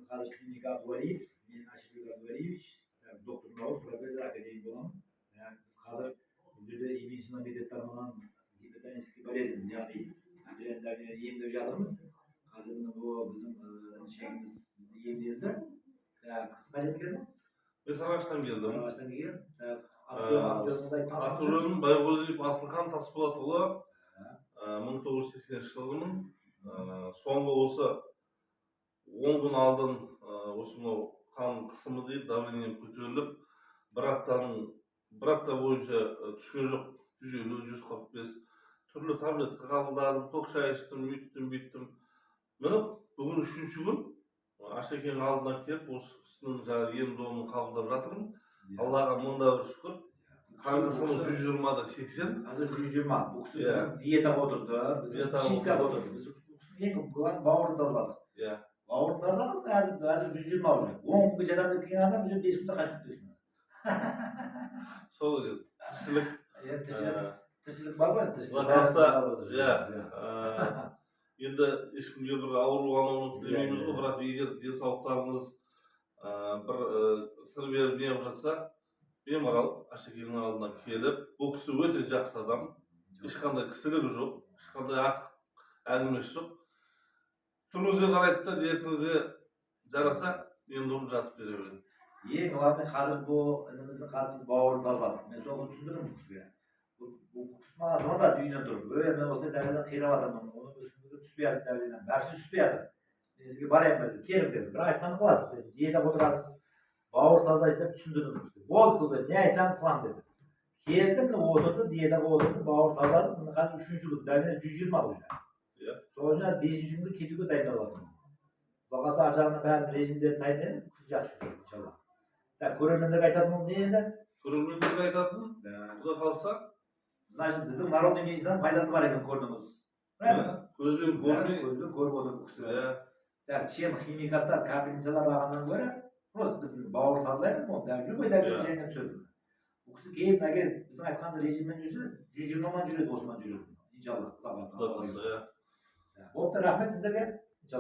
hozir klinik Abduvaliyev, men Ashirбек Abduvalievich, doktor Naus, professor akademik bo'laman. Biz hozir juda immun mediatorman, gipertoniyaskiy bolezn, ya'ni adrenalin emlab жатырмыз. Hozir bu bizim şeyimiz bizni emledi. Siz qayerdan keldingiz? Ben Saraç'tan geldim. Saraç'tan kelgan. Аты-жөнім Байғозиев Асылхан Тасболатұлы, 1980 жылғымын. Соңғы осы 10 күн алдын осынау қан қысымы дейді, давлением көтеріліп, бір апта бойынша түскен жоқ, 150-145 түрлі таблетка қабылдадым, көк шай іштім, үйттім. Міне бүгін 3-ші күн Ашекеңнің алдына келіп, осы кісінің ем-домын қабылдап жатырмын. Аллаға мыңда бір шүкір. Қан қысымы 120-да 80. Hazır 120. Bu kısım bizim diyete oturdu. Bizim çiftler oturdu. Biz bu kısım en kalan bağırı tazladık. Bağırı tazladık da hazır 120 olacak. 10 gün geceden de adam bizim 5 günde kaçıp diyorsun. Sol geldi. Tırşılık var mı? Tırşılık varsa, енді ешкімге бір ауруға ұмыт демейміз ғой, бірақ егер денсаулықтарыңыз бір сыр беріп неғып жатса, беймарал Ашекеңнің алдына келіп, бұл кісі өте жақсы адам, ешқандай кісілігі жоқ, ешқандай артық әңгімесі жоқ. Түріңізге қарайды да, диетіңізге жараса, ем-домын жазып бере береді. Ең главный қазір бұл ініміздің қазір бауырын тазладық. Мен соны түсіндірдім бұл кісіге. Bu kısmı zaman da düğüne durup, öyle ben olsa derliden kıyra adamım, onun üstünde tüspeyadi derliden, berşin tüspeyadi. Ben size barayım dedim, kerim dedim, bir ayıptan kılasız dedim, diyete oturasız, bağır tazda istep düşündürdüm işte. Bol kıldı, ne aytsanız kılan dedim. Kerim de oturdu, diyete oturdu, bağır tazladı, bunu kadar 3. gün, derliden 120 olacak. Sonra 5. günde kediği dayınlarladım. Bakası aracağına ben rejimleri dayınlayalım, kızacak şu inşallah. Ya körülmenleri kaytardınız ne yerinde? Körülmenleri kaytardın, bu da kalsa. Значит, bizim народный медицинаның пайдасы бар екен көрдіңіз. Правильно? Көзбен көрмей. Көзбен көріп отыр бұл кісі. Чем химикаттар, капельницалар алғаннан гөрі, просто біздің бауыр тазалайды, ол любой дәрігер жайына түседі. Бұл кісі кейін әгер біздің айтқанды режиммен жүрсе, 120-ман жүреді, осымен жүреді. Иншалла. Құдай қаласа, Болыпты, рахмет сіздерге.